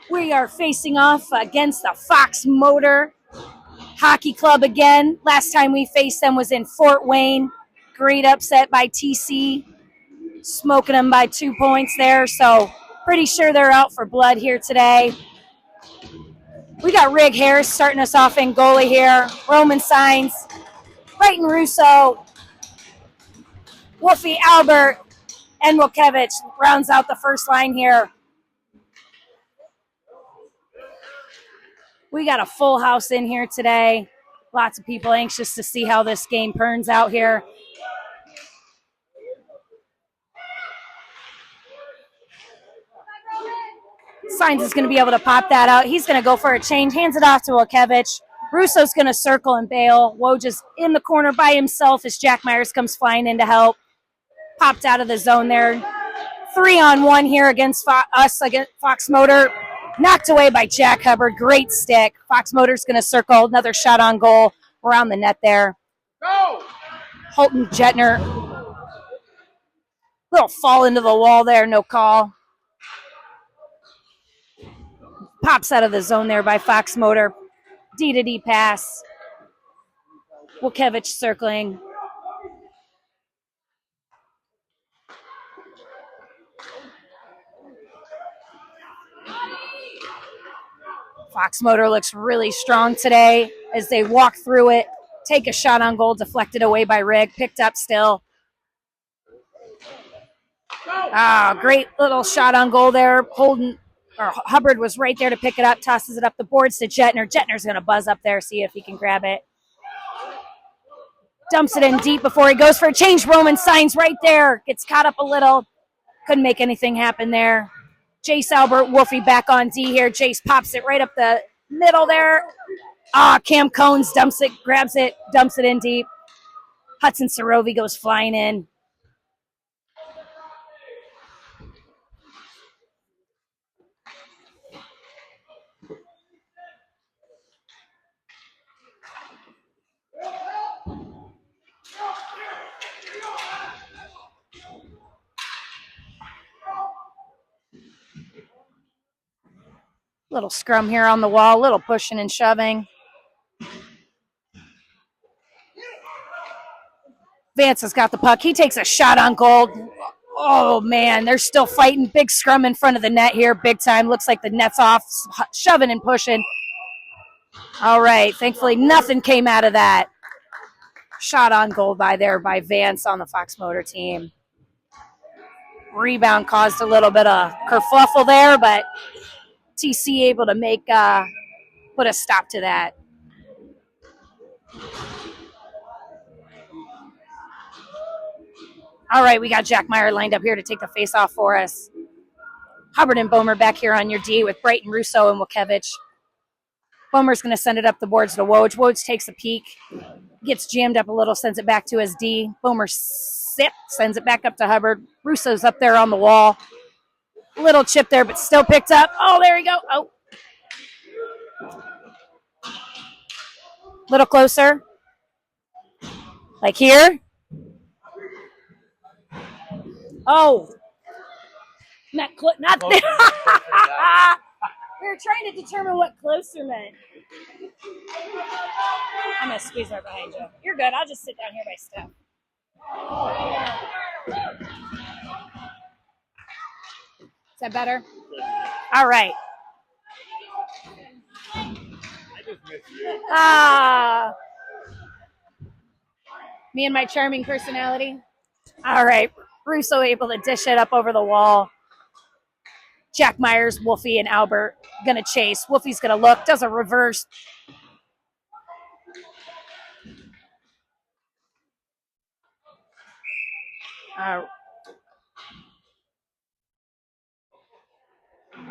We are facing off against the Fox Motor Hockey Club again. Last time we faced them was in Fort Wayne. Great upset by TC, smoking them by 2 points there. So pretty sure they're out for blood here today. We got Rig Harris starting us off in goalie here. Roman Signs, Brighton Russo, Wolfie Albert, and Wilkevich rounds out the first line here. We got a full house in here today. Lots of people anxious to see how this game turns out here. Signs is going to be able to pop that out. He's going to go for a change, hands it off to Wilkevich. Russo's going to circle and bail. Woj is in the corner by himself as Jack Myers comes flying in to help. Popped out of the zone there. 3-on-1 here against us, against Fox Motor. Knocked away by Jack Hubbard. Great stick. Fox Motor's going to circle. Another shot on goal around the net there. Go! Holton Jetner. Little fall into the wall there. No call. Pops out of the zone there by Fox Motor. D-to-D pass. Wilkevich circling. Fox Motor looks really strong today as they walk through it, take a shot on goal, deflected away by Rig, picked up still. Great little shot on goal there. Hubbard was right there to pick it up, tosses it up the boards to Jetner. Jetner's going to buzz up there, see if he can grab it. Dumps it in deep before he goes for a change. Roman Signs right there. Gets caught up a little. Couldn't make anything happen there. Jace Albert, Wolfie back on D here. Jace pops it right up the middle there. Cam Cones dumps it, grabs it, dumps it in deep. Hudson Sorovi goes flying in. Little scrum here on the wall, little pushing and shoving. Vance has got the puck. He takes a shot on goal. Oh, man, they're still fighting. Big scrum in front of the net here, big time. Looks like the net's off, shoving and pushing. All right, thankfully nothing came out of that. Shot on goal by Vance on the Fox Motor team. Rebound caused a little bit of kerfuffle there, but TC able to put a stop to that. All right, we got Jack Meyer lined up here to take the face-off for us. Hubbard and Bomer back here on your D with Brighton, Russo, and Wilkevich. Bomer's going to send it up the boards to Woj. Woj takes a peek, gets jammed up a little, sends it back to his D. Bomer sends it back up to Hubbard. Russo's up there on the wall. Little chip there, but still picked up. Oh, there we go. Oh. Little closer. Like here. Oh. Not there. We were trying to determine what closer meant. I'm going to squeeze right behind you. You're good. I'll just sit down here by Steph. Is that better? All right. I just miss you. Me and my charming personality. All right. Russo able to dish it up over the wall. Jack Myers, Wolfie, and Albert going to chase. Wolfie's going to look, does a reverse.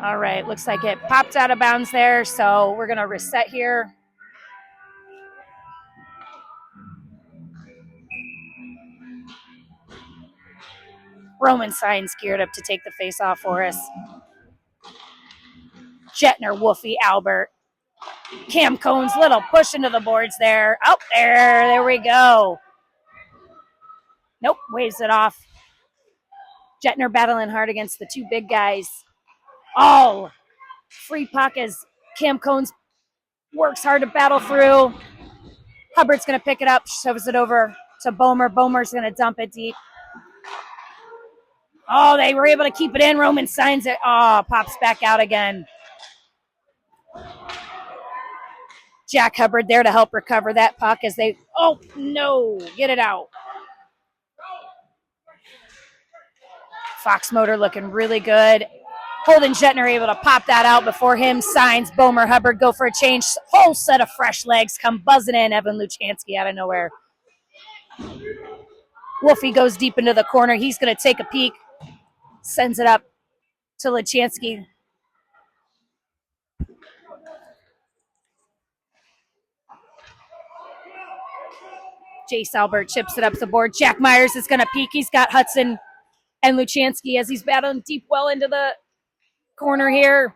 All right, looks like it popped out of bounds there, so we're going to reset here. Roman Signs geared up to take the face-off for us. Jetner, Wolfie, Albert. Cam Cones, little push into the boards there. Oh, there we go. Nope, waves it off. Jetner battling hard against the two big guys. Oh, Free puck as Cam Cones works hard to battle through. Hubbard's going to pick it up, shoves it over to Bomer. Bomer's going to dump it deep. Oh, they were able to keep it in. Roman signs it. Oh, pops back out again. Jack Hubbard there to help recover that puck as they, oh, no, get it out. Fox Motor looking really good. Holden Jetner able to pop that out before him. Signs Bomer. Hubbard go for a change. Whole set of fresh legs come buzzing in. Evan Luchansky out of nowhere. Wolfie goes deep into the corner. He's going to take a peek. Sends it up to Luchansky. Jace Albert chips it up the board. Jack Myers is going to peek. He's got Hudson and Luchansky as he's battling deep well into the corner here.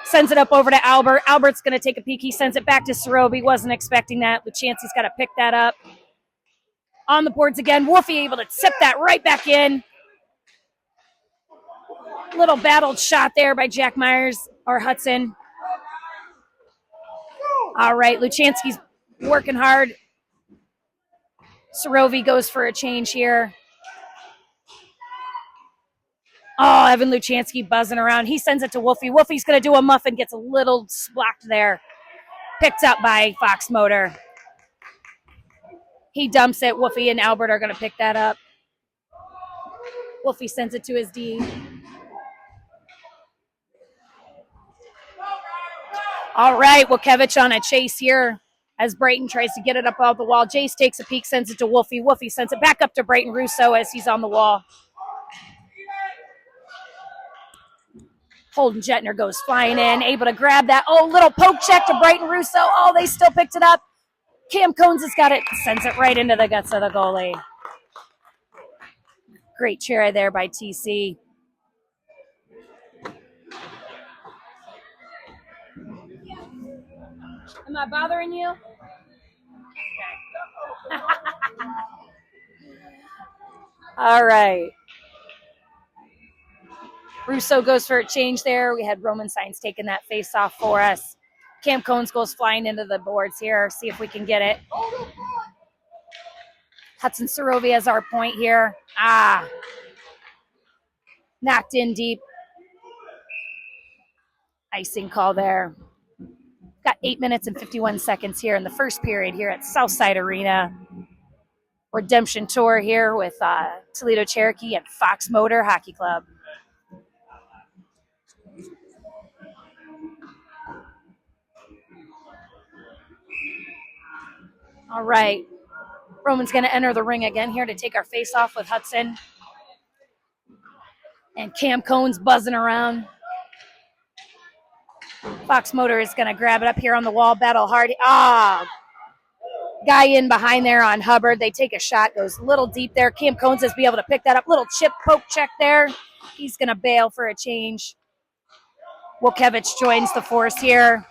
Sends it up over to Albert. Albert's going to take a peek. He sends it back to Sorobi. Wasn't expecting that. Luchansky's got to pick that up. On the boards again. Wolfie able to tip that right back in. Little battled shot there by Jack Myers or Hudson. All right, Luchansky's working hard. Sorovi goes for a change here. Oh, Evan Luchansky buzzing around. He sends it to Wolfie. Wolfie's going to do a muffin, gets a little blocked there. Picked up by Fox Motor. He dumps it. Wolfie and Albert are going to pick that up. Wolfie sends it to his D. All right, Wukevich on a chase here as Brayton tries to get it up off the wall. Jace takes a peek, sends it to Wolfie. Wolfie sends it back up to Brayton Russo as he's on the wall. Holden Jetner goes flying in, able to grab that. Oh, little poke check to Brayton Russo. Oh, they still picked it up. Cam Cones has got it, sends it right into the guts of the goalie. Great cherry there by TC. Am I bothering you? All right. Russo goes for a change there. We had Roman Signs taking that face off for us. Cam Cones goes flying into the boards here. See if we can get it. Hudson Sorovi has our point here. Knocked in deep. Icing call there. Got 8 minutes and 51 seconds here in the first period here at Southside Arena. Redemption tour here with Toledo Cherokee and Fox Motor Hockey Club. All right. Roman's going to enter the ring again here to take our face off with Hudson. And Cam Cones buzzing around. Fox Motor is going to grab it up here on the wall, battle hard. Guy in behind there on Hubbard. They take a shot, goes a little deep there. Cam Cones is be able to pick that up. Little chip poke check there. He's going to bail for a change. Wukevich joins the force here.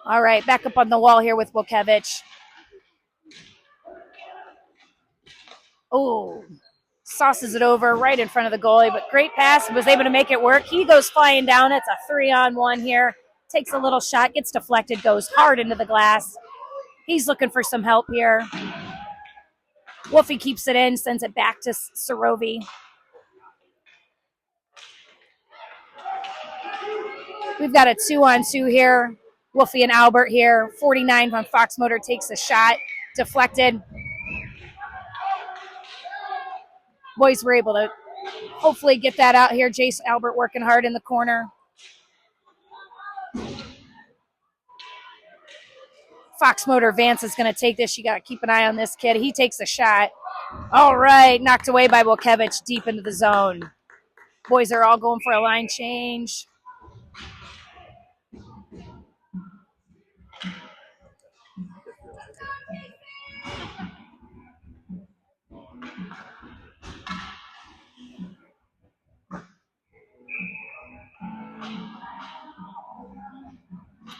All right, back up on the wall here with Wukevich. Oh, sauces it over right in front of the goalie, but great pass, was able to make it work. He goes flying down. It's a 3-on-1 here. Takes a little shot, gets deflected, goes hard into the glass. He's looking for some help here. Wolfie keeps it in, sends it back to Sorovi. We've got a 2-on-2 here. Wolfie and Albert here. 49 from Fox Motor takes a shot, deflected. Boys were able to hopefully get that out here. Jace Albert working hard in the corner. Fox Motor Vance is going to take this. You got to keep an eye on this kid. He takes a shot. All right, knocked away by Wukevich deep into the zone. Boys are all going for a line change.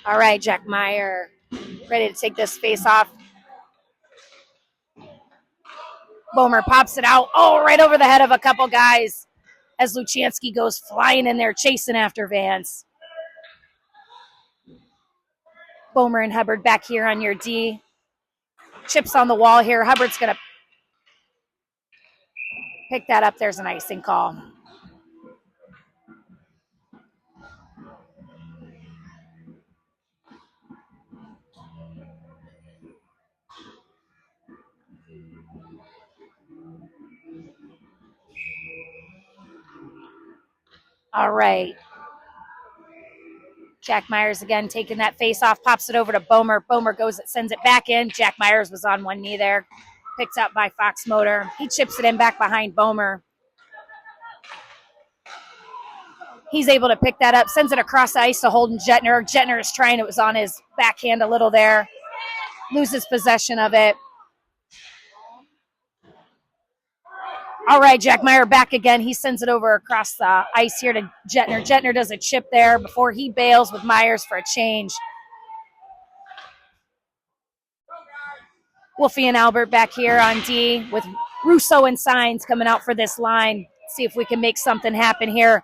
All right, Jack Meyer ready to take this face off. Bomer pops it out. Oh, right over the head of a couple guys as Luchansky goes flying in there chasing after Vance. Bomer and Hubbard back here on your D. Chips on the wall here. Hubbard's going to pick that up. There's an icing call. All right. Jack Myers again taking that face off, pops it over to Bomer. Bomer sends it back in. Jack Myers was on one knee there. Picked up by Fox Motor. He chips it in back behind Bomer. He's able to pick that up, sends it across the ice to Holden Jetner. Jetner is trying. It was on his backhand a little there. Loses possession of it. All right, Jack Meyer back again. He sends it over across the ice here to Jetner. Jetner does a chip there before he bails with Myers for a change. Wolfie and Albert back here on D with Russo and Signs coming out for this line. See if we can make something happen here.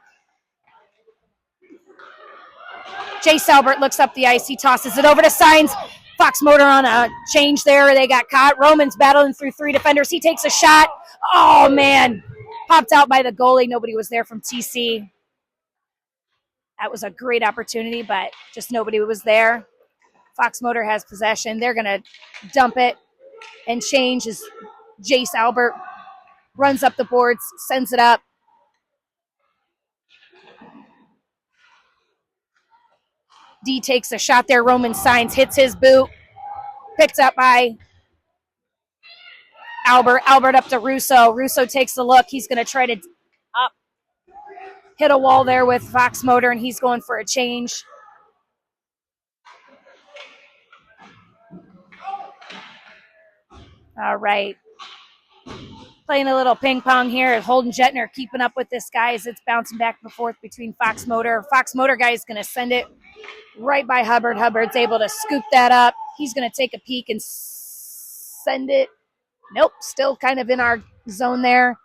Jace Albert looks up the ice. He tosses it over to Signs. Fox Motor on a change there. They got caught. Roman's battling through three defenders. He takes a shot. Oh, man. Popped out by the goalie. Nobody was there from TC. That was a great opportunity, but just nobody was there. Fox Motor has possession. They're going to dump it and change as Jace Albert runs up the boards, sends it up. D takes a shot there. Roman Signs hits his boot. Picked up by Albert. Albert up to Russo. Russo takes a look. He's going to try to hit a wall there with Fox Motor, and he's going for a change. All right. Playing a little ping pong here. Holden Jetner keeping up with this guy as it's bouncing back and forth between Fox Motor. Fox Motor guy is going to send it right by Hubbard. Hubbard's able to scoop that up. He's going to take a peek and send it. Nope, still kind of in our zone there.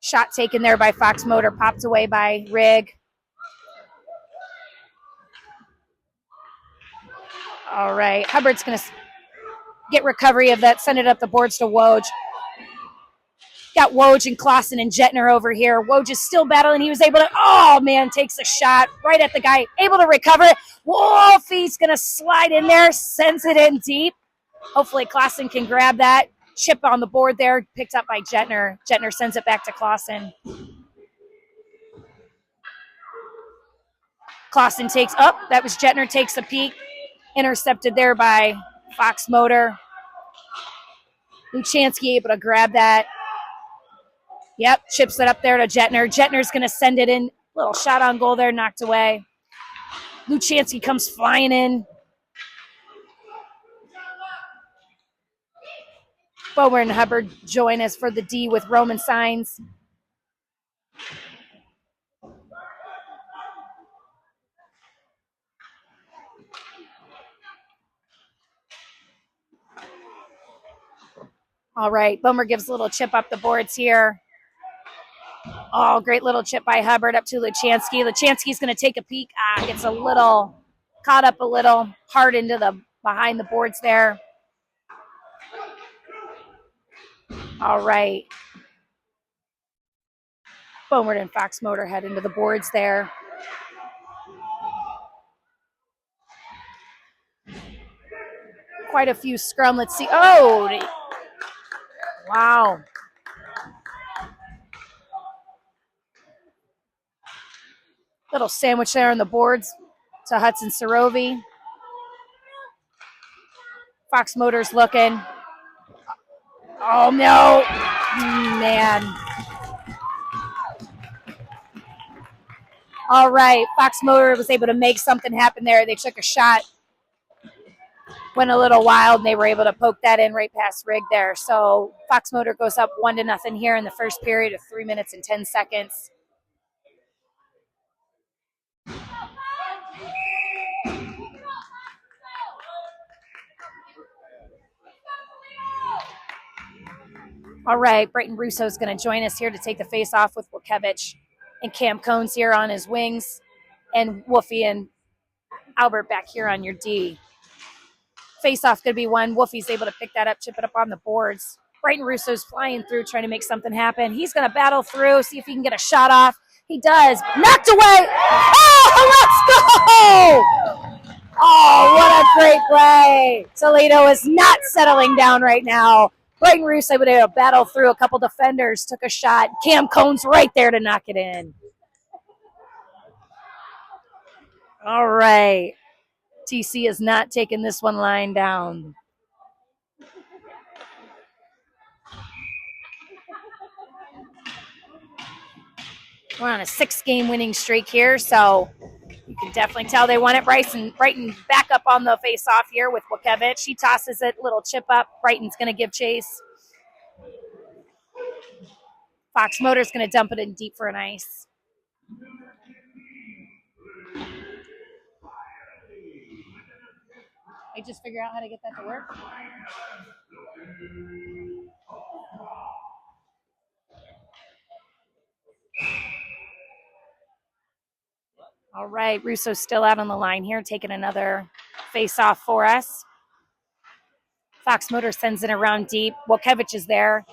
Shot taken there by Fox Motor, popped away by Rig. All right, Hubbard's going to get recovery of that, send it up the boards to Woj. Got Woj and Clausen and Jetner over here. Woj is still battling. He was able to, oh man, takes a shot right at the guy, able to recover it. Wolfie's going to slide in there, sends it in deep. Hopefully Clausen can grab that. Chip on the board there, picked up by Jetner. Jetner sends it back to Clausen. Clausen takes, that was Jetner, takes a peek. Intercepted there by Fox Motor. Luchansky able to grab that. Yep, chips it up there to Jetner. Jetner's going to send it in. Little shot on goal there, knocked away. Luchansky comes flying in. Bower and Hubbard join us for the D with Roman Signs. All right, Bomer gives a little chip up the boards here. Oh, great little chip by Hubbard up to Luchansky. Luchansky's going to take a peek. Gets a little, caught up a little hard into the behind the boards there. All right. Bomer and Fox Motor head into the boards there. Quite a few scrum. Let's see. Oh, wow. Little sandwich there on the boards to Hudson Sarovi. Fox Motor's looking. Oh, no. Man. All right. Fox Motor was able to make something happen there. They took a shot. Went a little wild, and they were able to poke that in right past Rig there. So Fox Motor goes up 1-0 here in the first period of 3 minutes and 10 seconds. All right, Brighton Russo is going to join us here to take the face off with Wojciech and Cam Cones here on his wings, and Wolfie and Albert back here on your D. Face off going to be one. Wolfie's able to pick that up, chip it up on the boards. Brighton Russo's flying through, trying to make something happen. He's going to battle through, see if he can get a shot off. He does. Knocked away. Oh, let's go! Oh, what a great play. Toledo is not settling down right now. Brighton Russo able to battle through a couple defenders, took a shot. Cam Cones right there to knock it in. All right. TC is not taking this one lying down. We're on a 6-game winning streak here, so you can definitely tell they want it. Brighton back up on the face-off here with Wojciech. He tosses it, little chip up. Brighton's going to give chase. Fox Motor's going to dump it in deep for an ice. I just figure out how to get that to work. All right, Russo's still out on the line here, taking another face-off for us. Fox Motor sends it around deep. Wojciech is there.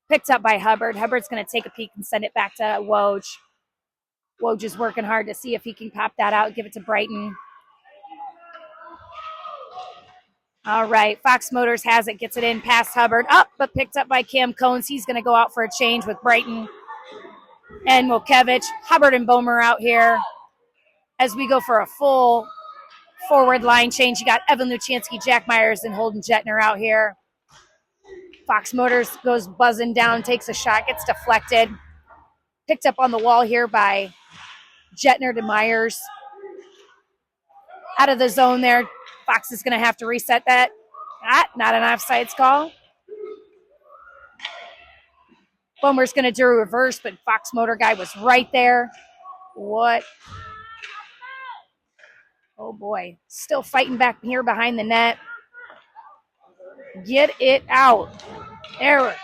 Picked up by Hubbard. Hubbard's going to take a peek and send it back to Woj. Woj is working hard to see if he can pop that out, give it to Brighton. All right, Fox Motors has it, gets it in past Hubbard. Up, but picked up by Cam Cones. He's going to go out for a change with Brighton and Wojciech. Hubbard and Bomer out here. As we go for a full forward line change, you got Evan Luchansky, Jack Myers, and Holden Jetner out here. Fox Motors goes buzzing down, takes a shot, gets deflected. Picked up on the wall here by Jetner to Myers. Out of the zone there. Fox is going to have to reset that. Not an offsides call. Bomer's going to do a reverse, but Fox Motor guy was right there. What? Oh, boy. Still fighting back here behind the net. Get it out. There.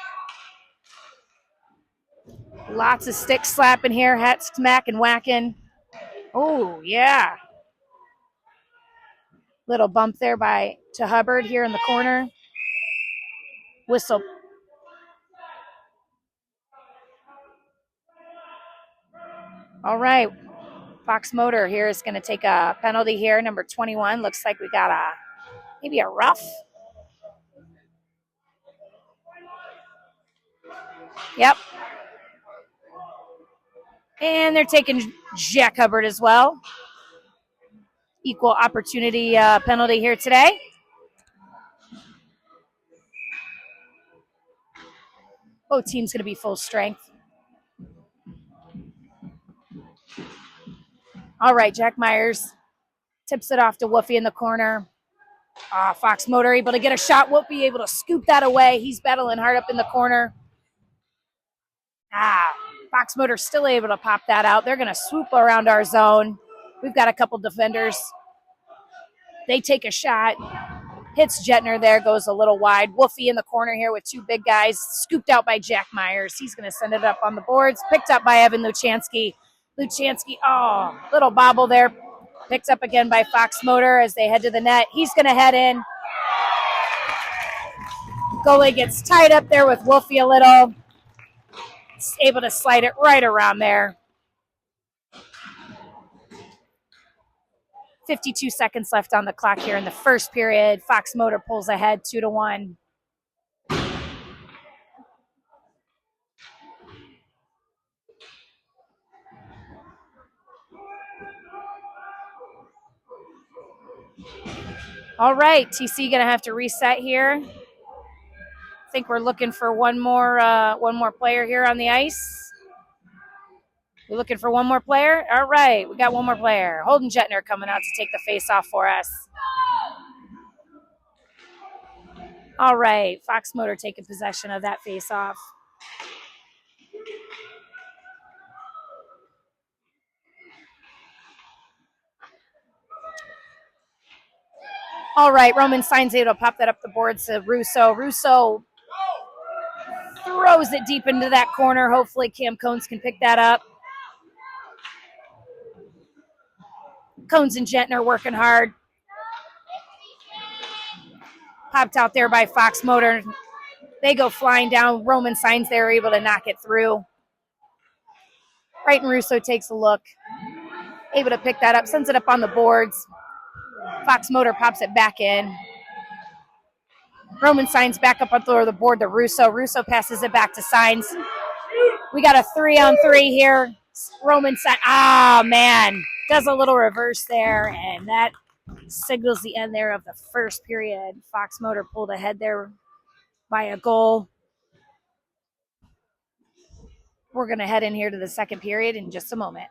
Lots of stick slapping here. Hat smacking, whacking. Oh, yeah. Little bump there to Hubbard here in the corner. Whistle. All right. Fox Motor here is going to take a penalty here. Number 21. Looks like we got maybe a rough. Yep. And they're taking Jack Hubbard as well. Equal opportunity penalty here today. Both teams going to be full strength. All right, Jack Myers tips it off to Wolfie in the corner. Fox Motor able to get a shot. Wolfie able to scoop that away. He's battling hard up in the corner. Fox Motor still able to pop that out. They're going to swoop around our zone. We've got a couple defenders. They take a shot. Hits Jetner there, goes a little wide. Wolfie in the corner here with two big guys. Scooped out by Jack Myers. He's going to send it up on the boards. Picked up by Evan Luchansky. Little bobble there. Picked up again by Fox Motor as they head to the net. He's going to head in. Goalie gets tied up there with Wolfie a little. He's able to slide it right around there. 52 seconds left on the clock here in the first period. Fox Motor pulls ahead 2-1. All right, TC going to have to reset here. I think we're looking for one more player here on the ice. We're looking for one more player? All right, we got one more player. Holden Jetner coming out to take the face-off for us. All right, Fox Motor taking possession of that face-off. All right, Roman Signs able to pop that up the board to Russo. Russo throws it deep into that corner. Hopefully Cam Cones can pick that up. Cones and Gentner working hard. Popped out there by Fox Motor. They go flying down. Roman Signs they were able to knock it through. Brighton Russo takes a look. Able to pick that up. Sends it up on the boards. Fox Motor pops it back in. Roman Signs back up on the board to Russo. Russo passes it back to Signs. We got a 3-on-3 here. Roman Signs. Ah, man. Does a little reverse there, and that signals the end there of the first period. Fox Motor pulled ahead there by a goal. We're going to head in here to the second period in just a moment.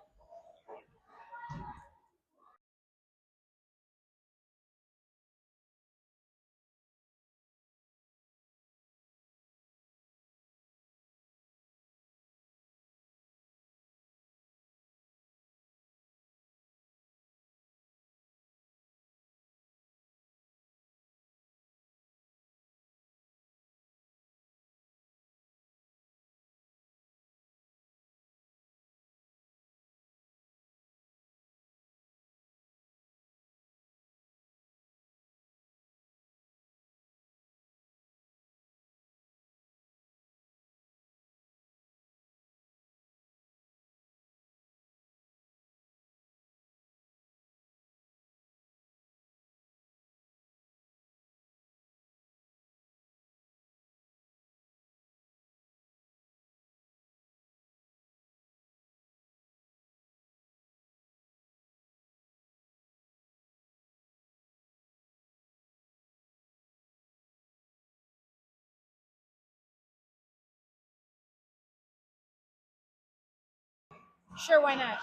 Sure, why not?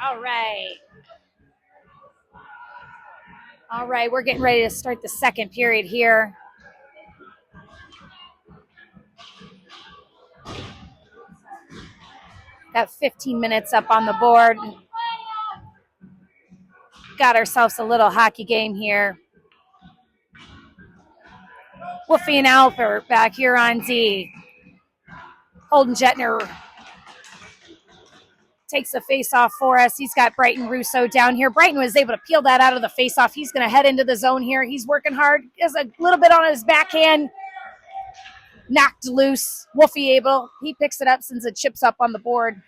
All right. All right, we're getting ready to start the second period here. Got 15 minutes up on the board. Got ourselves a little hockey game here. Wolfie and Albert back here on D. Holden Jetner takes the face-off for us. He's got Brighton Russo down here. Brighton was able to peel that out of the face-off. He's going to head into the zone here. He's working hard. Has a little bit on his backhand. Knocked loose. Wolfie he picks it up, sends it chips up on the board.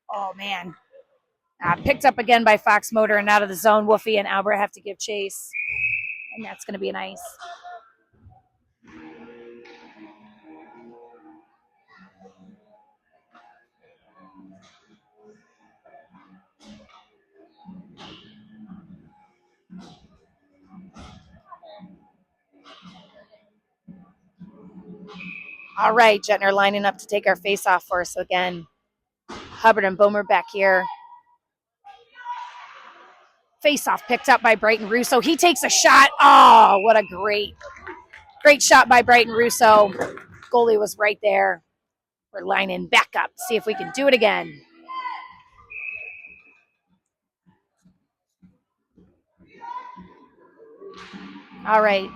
Oh, man. Picked up again by Fox Motor and out of the zone. Wolfie and Albert have to give chase. And that's going to be nice. All right, Jetner lining up to take our face-off for us again. Hubbard and Bomer back here. Face-off picked up by Brighton Russo. He takes a shot. Oh, what a great shot by Brighton Russo. Goalie was right there. We're lining back up. See if we can do it again. All right.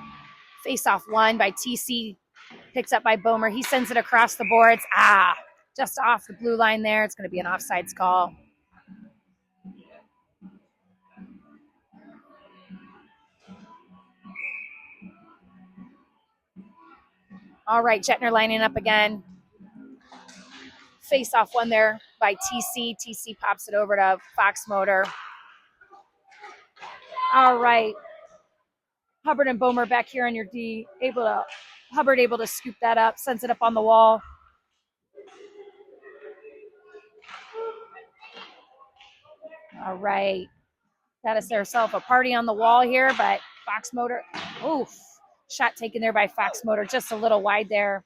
Face-off won by TC. Picked up by Bomer. He sends it across the boards. Just off the blue line there. It's going to be an offsides call. All right, Jetner lining up again. Face-off one there by TC. TC pops it over to Fox Motor. All right. Hubbard and Bomer back here on your D. Hubbard able to scoop that up, sends it up on the wall. All right. Got us ourselves a party on the wall here, but Fox Motor, oof. Shot taken there by Fox Motor, just a little wide there.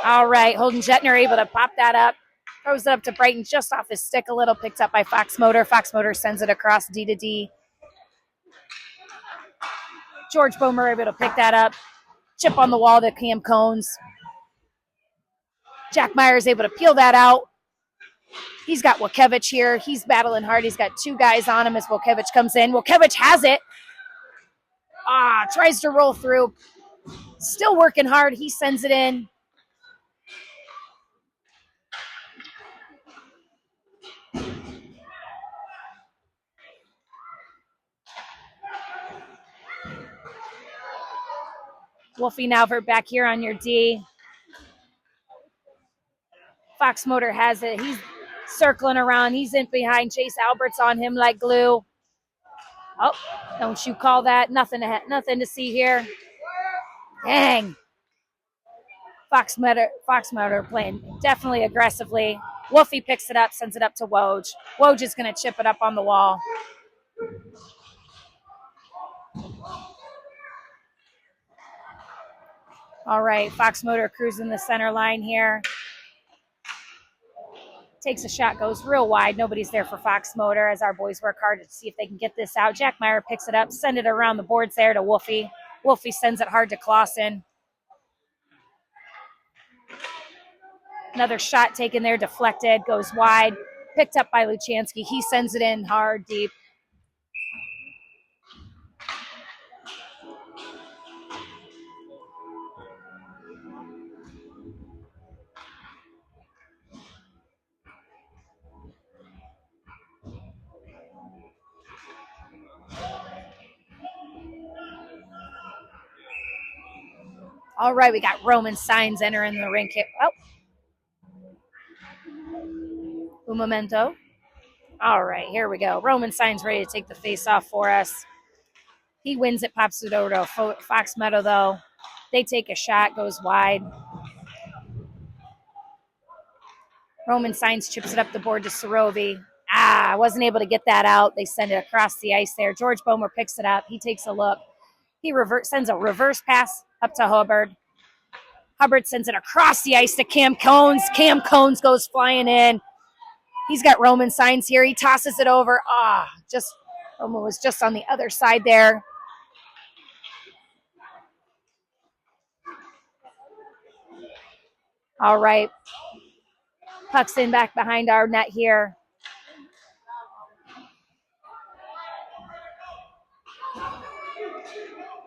All right, Holden Jetner able to pop that up. Throws it up to Brighton just off his stick a little, picked up by Fox Motor. Fox Motor sends it across D to D. George Bomer able to pick that up. Chip on the wall to Cam Cones. Jack Myers able to peel that out. He's got Wojciech here. He's battling hard. He's got two guys on him as Wojciech comes in. Wojciech has it. Tries to roll through. Still working hard. He sends it in. Wolfie Nalvert back here on your D. Fox Motor has it. He's circling around. He's in behind. Chase Albert's on him like glue. Oh, don't you call that? Nothing to see here. Dang. Fox Motor playing definitely aggressively. Wolfie picks it up, sends it up to Woj. Woj is going to chip it up on the wall. All right, Fox Motor cruising the center line here. Takes a shot, goes real wide. Nobody's there for Fox Motor as our boys work hard to see if they can get this out. Jack Meyer picks it up, send it around the boards there to Wolfie. Wolfie sends it hard to Clausen. Another shot taken there, deflected, goes wide. Picked up by Luchansky. He sends it in hard, deep. All right, we got Roman Signs entering the ring. Oh. Un momento. All right, here we go. Roman Signs ready to take the face off for us. He wins it, pops it over to Fox Meadow, though. They take a shot, goes wide. Roman Signs chips it up the board to Sorovi. Wasn't able to get that out. They send it across the ice there. George Bomer picks it up. He takes a look. He sends a reverse pass up to Hubbard. Hubbard sends it across the ice to Cam Cones. Cam Cones goes flying in. He's got Roman Signs here. He tosses it over. Roman was just on the other side there. All right. Puck's in back behind our net here.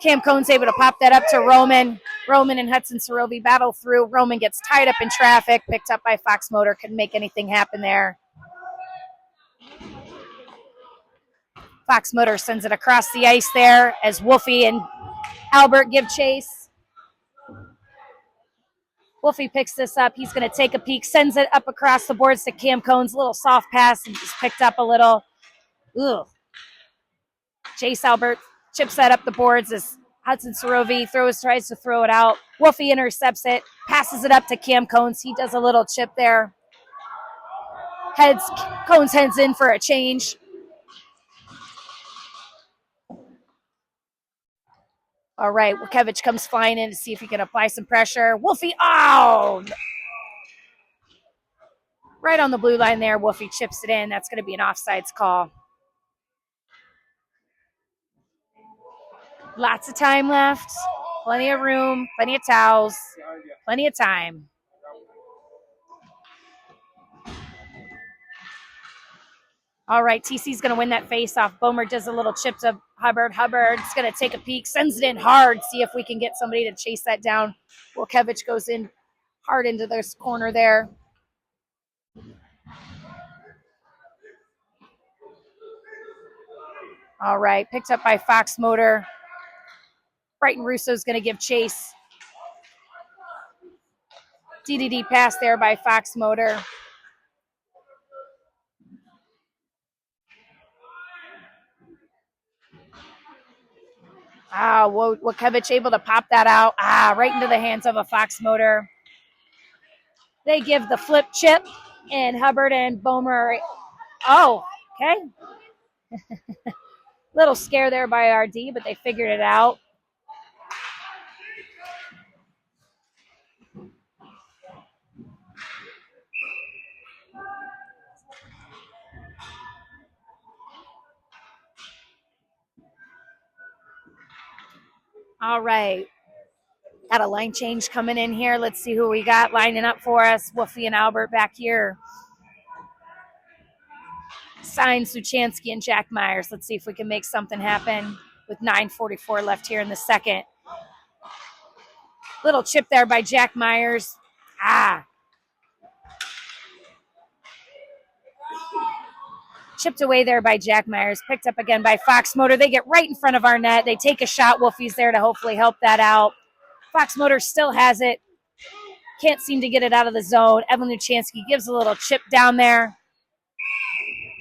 Cam Cone's able to pop that up to Roman. Roman and Hudson Sorovi battle through. Roman gets tied up in traffic, picked up by Fox Motor. Couldn't make anything happen there. Fox Motor sends it across the ice there as Wolfie and Albert give chase. Wolfie picks this up. He's going to take a peek, sends it up across the boards to Cam Cones. A little soft pass and just picked up a little. Ugh. Chase Albert chips that up the boards as Hudson Sorovi tries to throw it out. Wolfie intercepts it, passes it up to Cam Cones. He does a little chip there. Cones heads in for a change. All right, Wukevich comes flying in to see if he can apply some pressure. Wolfie, right on the blue line there. Wolfie chips it in. That's going to be an offsides call. Lots of time left. Plenty of room, plenty of towels, plenty of time. All right, TC's going to win that face-off. Bomer does a little chip to Hubbard. Hubbard's going to take a peek, sends it in hard, see if we can get somebody to chase that down. Wilkevich goes in hard into this corner there. All right, picked up by Fox Motor. Brighton Russo's going to give chase. DDD pass there by Fox Motor. Wukevich able to pop that out. Right into the hands of a Fox Motor. They give the flip chip, and Hubbard and Bomer. Okay. Little scare there by RD, but they figured it out. All right. Got a line change coming in here. Let's see who we got lining up for us. Wolfie and Albert back here. Signs Suchansky and Jack Myers. Let's see if we can make something happen with 9:44 left here in the second. Little chip there by Jack Myers. Chipped away there by Jack Myers. Picked up again by Fox Motor. They get right in front of our net. They take a shot. Wolfie's there to hopefully help that out. Fox Motor still has it. Can't seem to get it out of the zone. Evan Luchansky gives a little chip down there.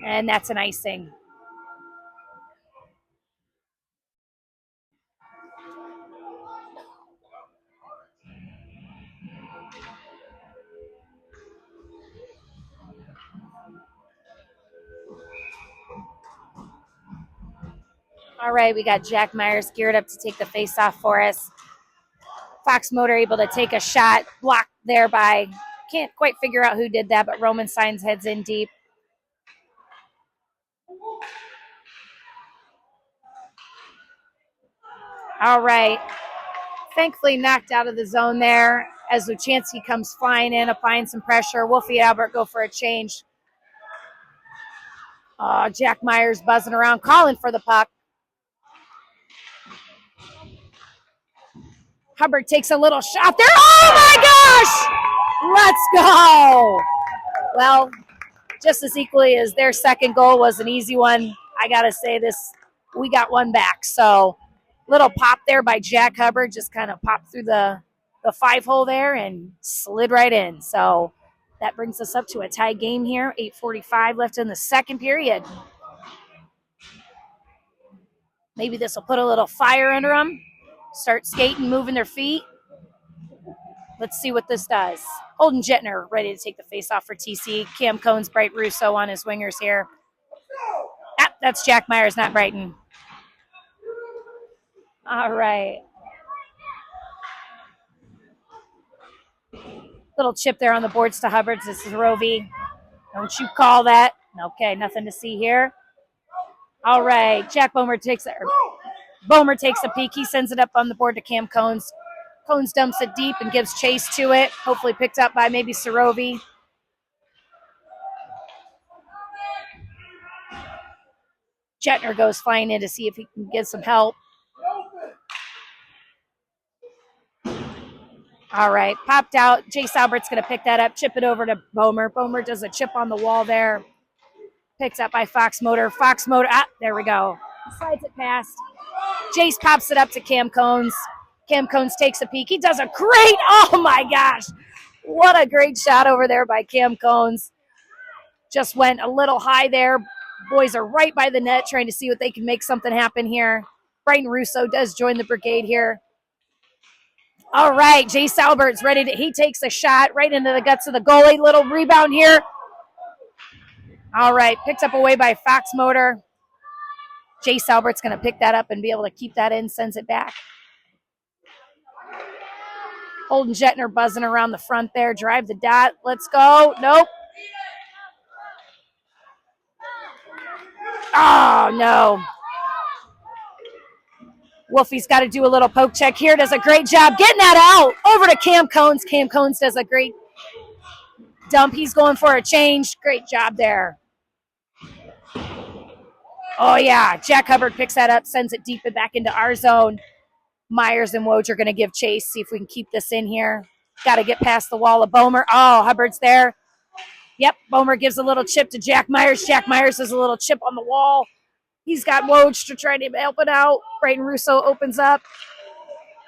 And that's an icing. All right, we got Jack Myers geared up to take the face-off for us. Fox Motor able to take a shot, blocked there by, can't quite figure out who did that, but Roman Signs heads in deep. All right. Thankfully knocked out of the zone there as Luchansky comes flying in, applying some pressure. Wolfie and Albert go for a change. Jack Myers buzzing around, calling for the puck. Hubbard takes a little shot there. Oh my gosh! Let's go! Well, just as equally as their second goal was an easy one, I gotta say we got one back. So little pop there by Jack Hubbard, just kind of popped through the 5-hole there and slid right in. So that brings us up to a tie game here. 8:45 left in the second period. Maybe this will put a little fire under them. Start skating, moving their feet. Let's see what this does. Holden Jettner ready to take the face-off for TC. Cam Cones, Bright Russo on his wingers here. That's Jack Myers, not Brighton. All right. Little chip there on the boards to Hubbard. This is Rovi. Don't you call that. Okay, nothing to see here. All right. Jack Bomer takes a peek. He sends it up on the board to Cam Cones. Cones dumps it deep and gives chase to it. Hopefully picked up by maybe Sarovi. Jettner goes flying in to see if he can get some help. All right, popped out. Jace Albert's going to pick that up, chip it over to Bomer. Bomer does a chip on the wall there. Picked up by Fox Motor. Fox Motor, there we go. Slides it past. Jace pops it up to Cam Cones. Cam Cones takes a peek. He does a great, oh my gosh. What a great shot over there by Cam Cones. Just went a little high there. Boys are right by the net trying to see what they can make something happen here. Brighton Russo does join the brigade here. All right, Jace Albert's ready he takes a shot right into the guts of the goalie. Little rebound here. All right, picked up away by Fox Motor. Jace Albert's going to pick that up and be able to keep that in, sends it back. Holden Jettner buzzing around the front there. Drive the dot. Let's go. Nope. Oh, no. Wolfie's got to do a little poke check here. Does a great job getting that out. Over to Cam Cones. Cam Cones does a great dump. He's going for a change. Great job there. Oh, yeah. Jack Hubbard picks that up, sends it deep and back into our zone. Myers and Woj are going to give chase, see if we can keep this in here. Got to get past the wall of Bomer. Oh, Hubbard's there. Yep, Bomer gives a little chip to Jack Myers. Jack Myers does a little chip on the wall. He's got Woj to try to help it out. Brighton Russo opens up.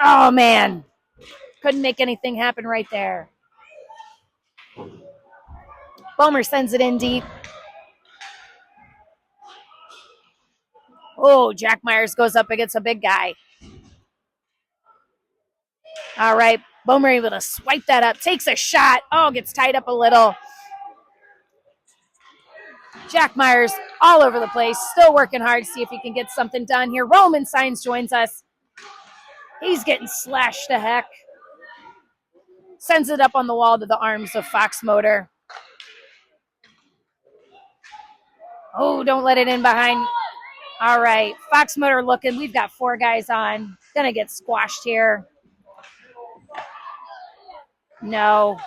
Oh, man. Couldn't make anything happen right there. Bomer sends it in deep. Oh, Jack Myers goes up against a big guy. All right, Bomer able to swipe that up. Takes a shot. Oh, gets tied up a little. Jack Myers all over the place. Still working hard to see if he can get something done here. Roman Signs joins us. He's getting slashed to heck. Sends it up on the wall to the arms of Fox Motor. Oh, don't let it in behind. All right, Fox Motor looking. We've got 4 guys on. Gonna get squashed here. No.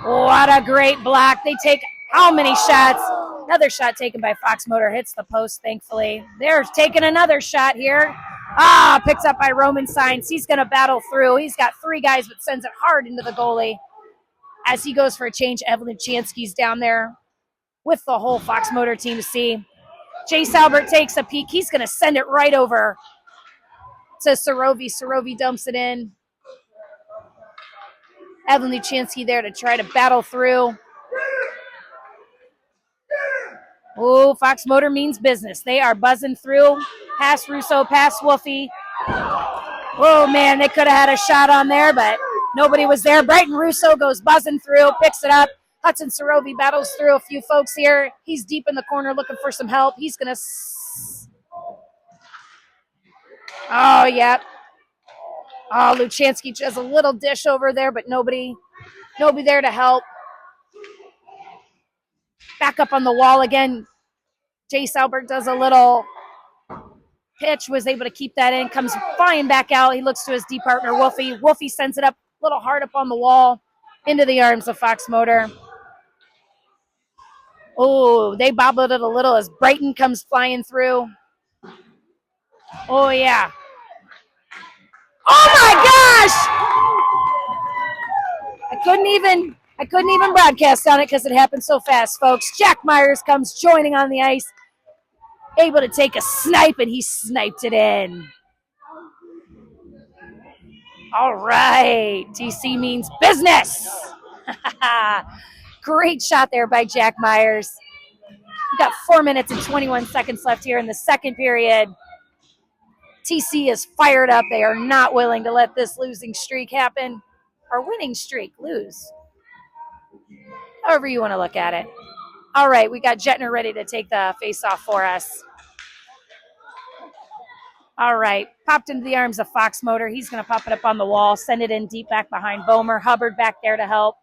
What a great block. They take how many shots? Another shot taken by Fox Motor. Hits the post, thankfully. They're taking another shot here. Picked up by Roman Signs. He's going to battle through. He's got 3 guys, but sends it hard into the goalie. As he goes for a change, Evan Luchansky's down there with the whole Fox Motor team to see. Jace Albert takes a peek. He's going to send it right over to Sorovi. Sorovi dumps it in. Evan Luchansky there to try to battle through. Oh, Fox Motor means business. They are buzzing through. Past Russo, past Wolfie. Oh, man, they could have had a shot on there, but nobody was there. Brighton Russo goes buzzing through, picks it up. Hudson Sorovi battles through a few folks here. He's deep in the corner looking for some help. He's going to... Oh, yeah. Oh, Luchansky does a little dish over there, but nobody there to help. Back up on the wall again. Jace Albert does a little pitch, was able to keep that in, comes flying back out. He looks to his D partner, Wolfie. Wolfie sends it up a little hard up on the wall into the arms of Fox Motor. Oh, they bobbled it a little as Brighton comes flying through. Oh, yeah. Oh, my gosh! I couldn't even broadcast on it because it happened so fast, folks. Jack Myers comes joining on the ice, able to take a snipe, and he sniped it in. All right. TC means business. Great shot there by Jack Myers. We've got 4 minutes and 21 seconds left here in the second period. TC is fired up. They are not willing to let this losing streak happen. Or winning streak, lose. However you want to look at it. All right, we got Jettner ready to take the face-off for us. All right, popped into the arms of Fox Motor. He's going to pop it up on the wall, send it in deep back behind Bomer. Hubbard back there to help.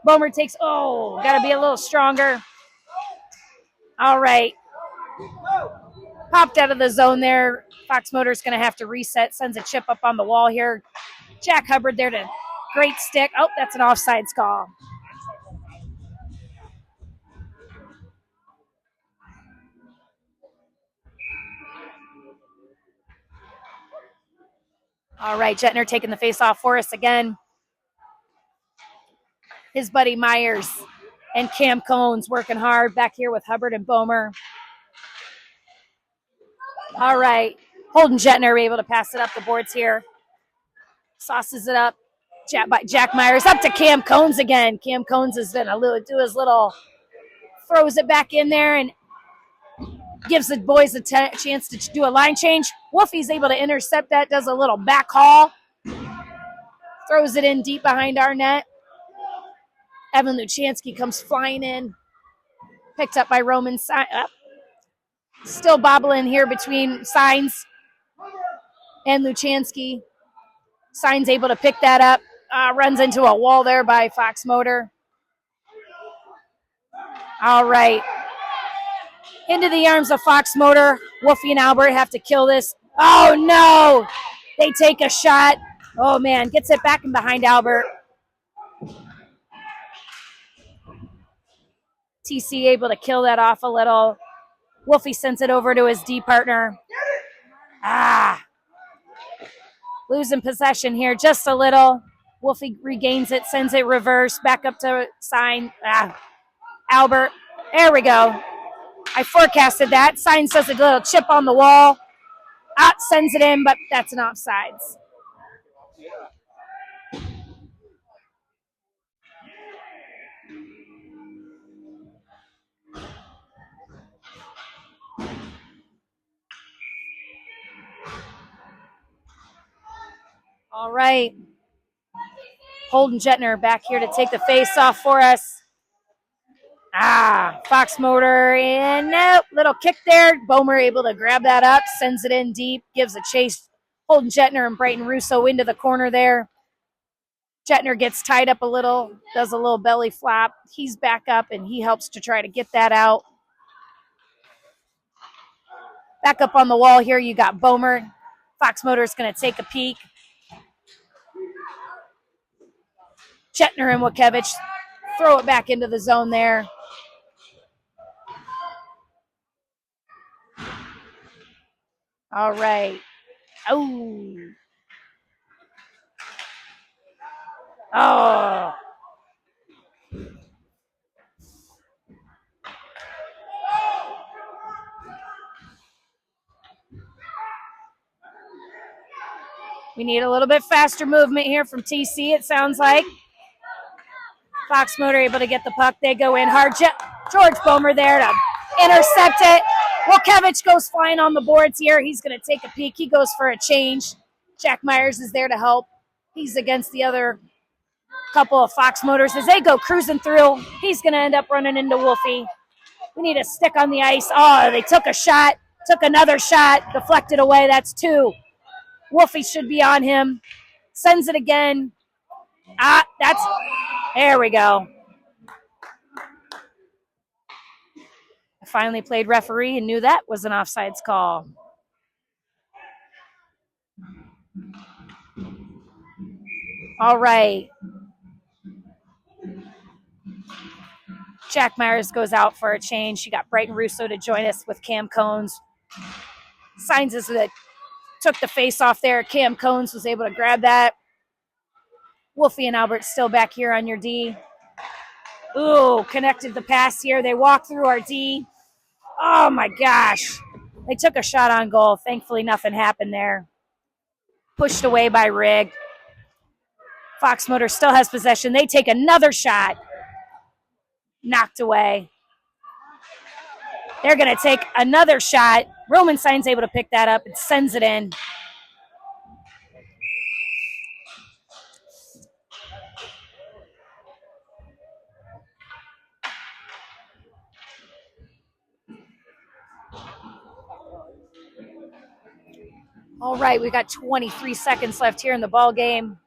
Bomer takes, got to be a little stronger. All right. Popped out of the zone there. Fox Motor's going to have to reset, sends a chip up on the wall here. Jack Hubbard there to great stick. Oh, that's an offsides call. All right, Jettner taking the face off for us again. His buddy Myers and Cam Cones working hard back here with Hubbard and Bomer. All right, Holden Jettner able to pass it up the boards here. Sauces it up. Jack Myers up to Cam Cones again. Cam Cones is going to do his little, throws it back in there and gives the boys a chance to do a line change. Wolfie's able to intercept that, does a little back haul. Throws it in deep behind our net. Evan Luchansky comes flying in. Picked up by Roman. Still bobbling here between Signs and Luchansky. Signs able to pick that up. Runs into a wall there by Fox Motor. All right. Into the arms of Fox Motor. Wolfie and Albert have to kill this. Oh, no. They take a shot. Oh, man. Gets it back in behind Albert. TC able to kill that off a little. Wolfie sends it over to his D partner. Losing possession here just a little. Wolfie regains it, sends it reverse, back up to Sign. Albert. There we go. I forecasted that. Signs does a little chip on the wall. Sends it in, but that's an offsides. All right. Holden Jettner back here to take the face off for us. Fox Motor, and nope, little kick there. Bomer able to grab that up, sends it in deep, gives a chase. Holden Jettner and Brighton Russo into the corner there. Jettner gets tied up a little, does a little belly flop. He's back up, and he helps to try to get that out. Back up on the wall here, you got Bomer. Fox Motor is going to take a peek. Jettner and Wakevich throw it back into the zone there. All right. Oh. Oh. We need a little bit faster movement here from TC, it sounds like. Fox Motor able to get the puck. They go in hard. George Bomer there to intercept it. Wilkevich goes flying on the boards here. He's going to take a peek. He goes for a change. Jack Myers is there to help. He's against the other couple of Fox Motors as they go cruising through. He's going to end up running into Wolfie. We need a stick on the ice. Oh, they took a shot, took another shot, deflected away. That's two. Wolfie should be on him. Sends it again. There we go. I finally played referee and knew that was an offsides call. All right. Jack Myers goes out for a change. She got Brighton Russo to join us with Cam Cones. Signs us that took the face off there. Cam Cones was able to grab that. Wolfie and Albert still back here on your D. Ooh, connected the pass here. They walk through our D. Oh my gosh. They took a shot on goal. Thankfully, nothing happened there. Pushed away by Rigg. Fox Motor still has possession. They take another shot. Knocked away. They're going to take another shot. Roman Sign's able to pick that up and sends it in. All right, we've got 23 seconds left here in the ball game.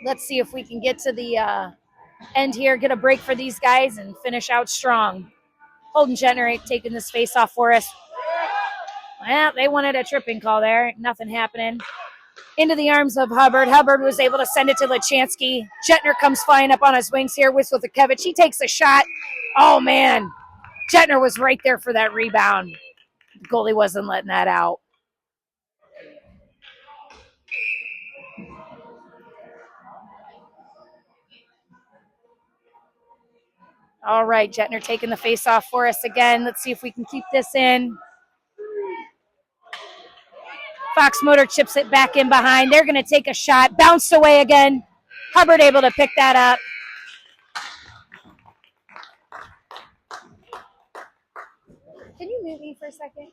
Let's see if we can get to the end here, get a break for these guys, and finish out strong. Holden Gentner taking this face off for us. Well, they wanted a tripping call there. Nothing happening. Into the arms of Hubbard. Hubbard was able to send it to Lachansky. Gentner comes flying up on his wings here with Wilkevich. He takes a shot. Oh, man. Gentner was right there for that rebound. The goalie wasn't letting that out. All right, Gentner taking the face off for us again. Let's see if we can keep this in. Fox Motor chips it back in behind. They're going to take a shot. Bounced away again. Hubbard able to pick that up. Can you mute me for a second?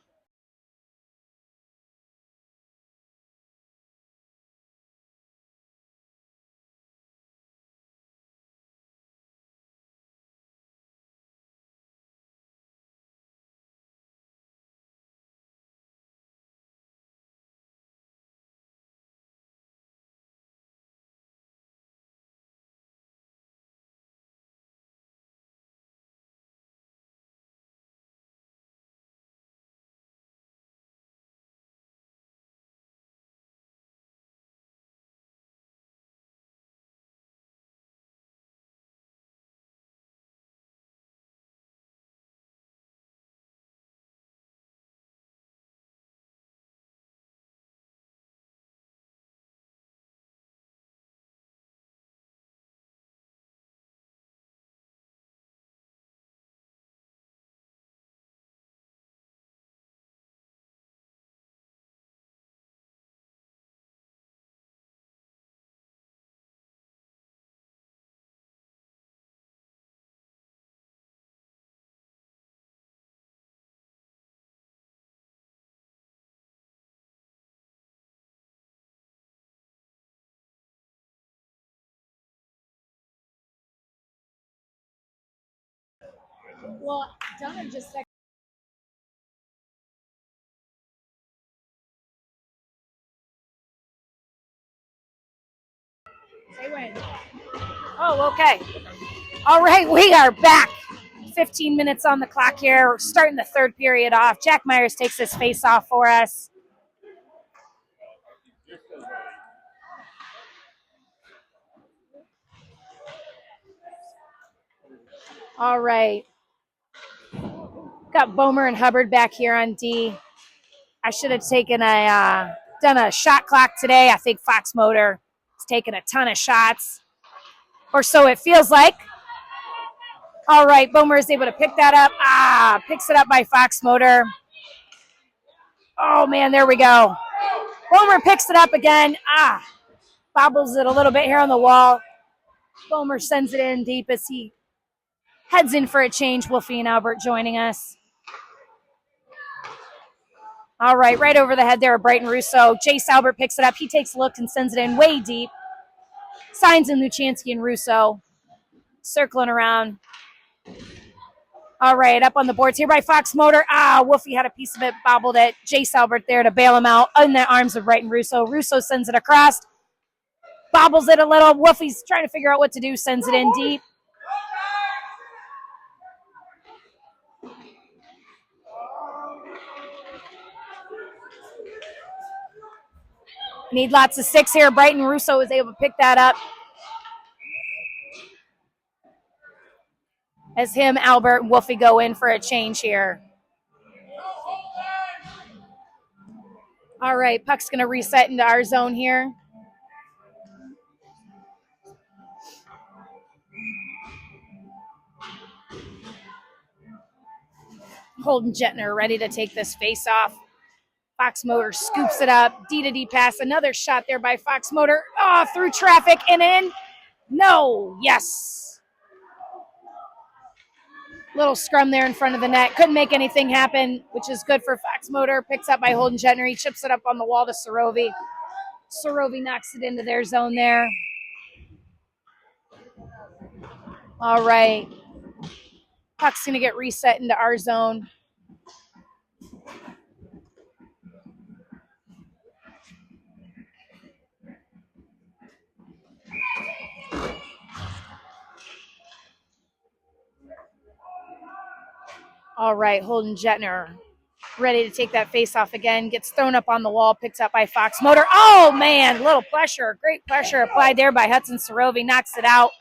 Well, Donna just said. Say when. Oh, okay. All right, we are back. 15 minutes on the clock here. We're starting the third period off. Jack Myers takes this face off for us. All right. Got Bomer and Hubbard back here on D. I should have taken done a shot clock today. I think Fox Motor has taken a ton of shots, or so it feels like. All right, Boomer is able to pick that up. Picks it up by Fox Motor. Oh, man, there we go. Boomer picks it up again. Bobbles it a little bit here on the wall. Boomer sends it in deep as he heads in for a change. Wolfie and Albert joining us. All right, right over the head there of Brighton Russo. Jace Albert picks it up. He takes a look and sends it in way deep. Signs in Luchansky and Russo. Circling around. All right, up on the boards here by Fox Motor. Wolfie had a piece of it, bobbled it. Jace Albert there to bail him out in the arms of Brighton Russo. Russo sends it across. Bobbles it a little. Wolfie's trying to figure out what to do. Sends it in deep. Need lots of six here. Brighton Russo was able to pick that up. As him, Albert, and Wolfie go in for a change here. All right, puck's going to reset into our zone here. Holden Jetner ready to take this face off. Fox Motor scoops it up. D-to-D pass. Another shot there by Fox Motor. Through traffic and in. No. Yes. Little scrum there in front of the net. Couldn't make anything happen, which is good for Fox Motor. Picks up by Holden Jetner. He chips it up on the wall to Sorovi. Sorovi knocks it into their zone there. All right. Puck's going to get reset into our zone. All right, Holden Jetner ready to take that face off again. Gets thrown up on the wall, picked up by Fox Motor. Oh, man, little pressure. Great pressure applied there by Hudson Sorovi. Knocks it out.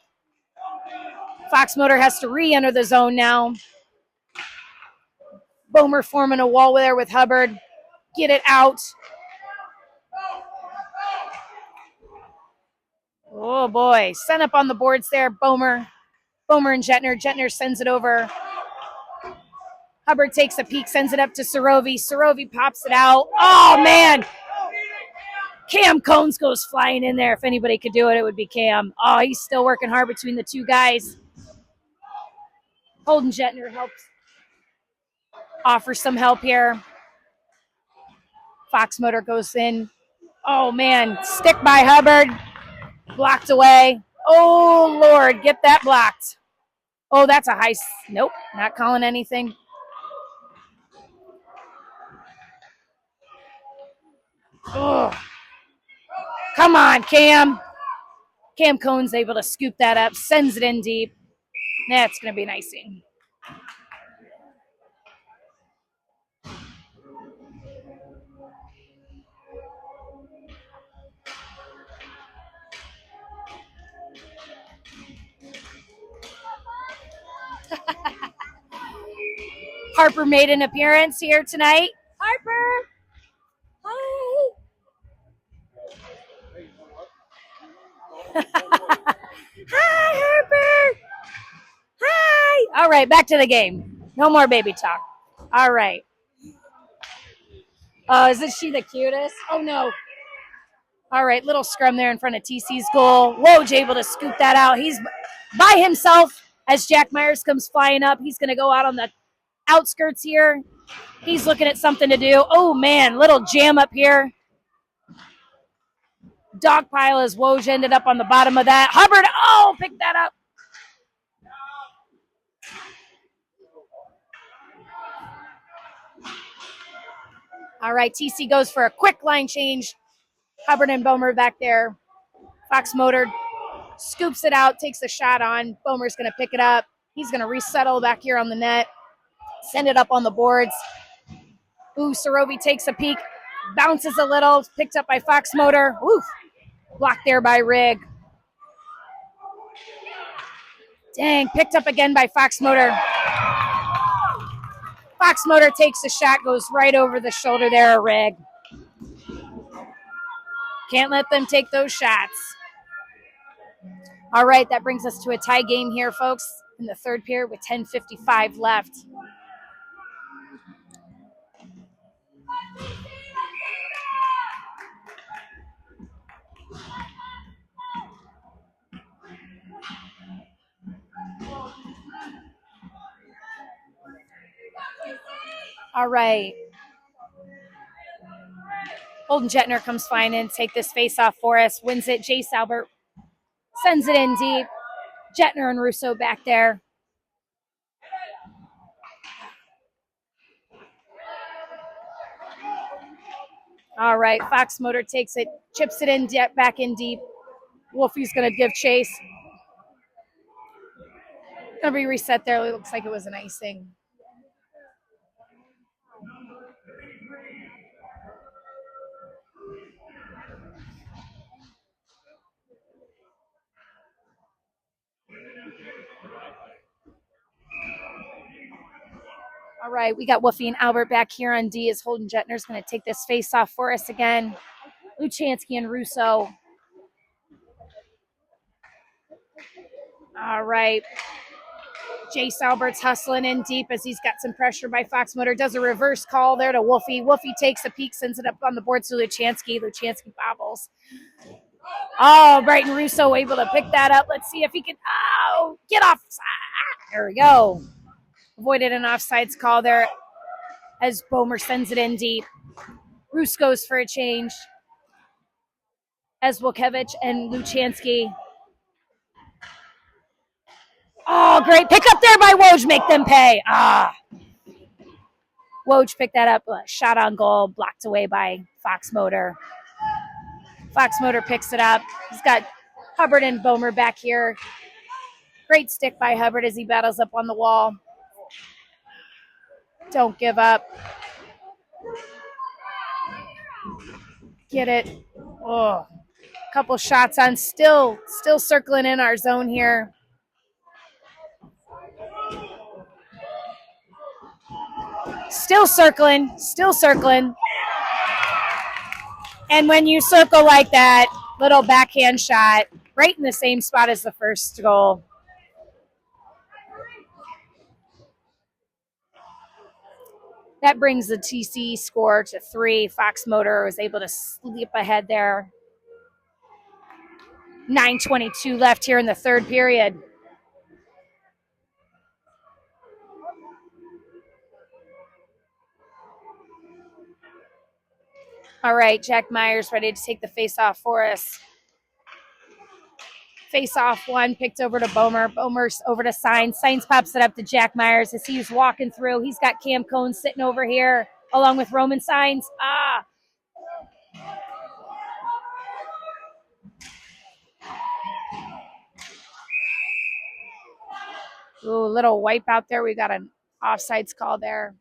Fox Motor has to re-enter the zone now. Boomer forming a wall there with Hubbard. Get it out. Oh, boy. Sent up on the boards there. Boomer and Jetner. Jetner sends it over. Hubbard takes a peek, sends it up to Sorovi. Sorovi pops it out. Oh, man. Cam Cones goes flying in there. If anybody could do it, it would be Cam. Oh, he's still working hard between the two guys. Holden Jetner helps. Offers some help here. Fox Motor goes in. Oh, man. Stick by Hubbard. Blocked away. Oh, Lord. Get that blocked. Oh, that's a high. Nope. Not calling anything. Oh. Come on, Cam. Cam Cone's able to scoop that up, sends it in deep. That's going to be an icing. Harper made an appearance here tonight. Harper! Hi! Hi, Harper! Hi! All right, back to the game. No more baby talk. All right. Oh, isn't she the cutest? Oh, no. All right, little scrum there in front of TC's goal. Woj able to scoop that out. He's by himself as Jack Myers comes flying up. He's going to go out on the outskirts here. He's looking at something to do. Oh, man, little jam up here. Dog pile as Woj ended up on the bottom of that. Hubbard, pick that up. All right, TC goes for a quick line change. Hubbard and Bomer back there. Fox Motor scoops it out, takes a shot on. Bomer's going to pick it up. He's going to resettle back here on the net. Send it up on the boards. Ooh, Sorovi takes a peek. Bounces a little. Picked up by Fox Motor. Oof. Blocked there by Rigg. Dang, picked up again by Fox Motor. Fox Motor takes a shot, goes right over the shoulder there, a rig. Can't let them take those shots. All right, that brings us to a tie game here, folks, in the third period with 10:55 left. All right. Holden Jetner comes flying in, take this face off for us, wins it. Jace Albert sends it in deep. Jetner and Russo back there. All right, Fox Motor takes it, chips it in, back in deep. Wolfie's going to give chase. Going to be reset there. It looks like it was an icing. All right, we got Wolfie and Albert back here on D as Holden Jetner's going to take this face off for us again. Luchansky and Russo. All right. Jace Albert's hustling in deep as he's got some pressure by Fox Motor. Does a reverse call there to Wolfie. Wolfie takes a peek, sends it up on the board to Luchansky. Luchansky bobbles. Oh, Brighton Russo able to pick that up. Let's see if he can. Oh, get off. There we go. Avoided an offsides call there as Bomer sends it in deep. Roos goes for a change as Wojciech and Luchansky. Oh, great pick up there by Woj. Make them pay. Woj picked that up. Shot on goal. Blocked away by Fox Motor. Fox Motor picks it up. He's got Hubbard and Bomer back here. Great stick by Hubbard as he battles up on the wall. Don't give up. Get it. Oh, couple shots on. Still circling in our zone here. Still circling. And when you circle like that, little backhand shot right in the same spot as the first goal. That brings the TC score to 3. Fox Motor was able to sleep ahead there. 9:22 left here in the third period. All right, Jack Myers ready to take the face-off for us. Face-off one, picked over to Bomer. Bomer's over to Sainz. Sainz pops it up to Jack Myers as he's walking through. He's got Cam Cohn sitting over here along with Roman Sainz. Ooh, little wipe out there. We got an offsides call there.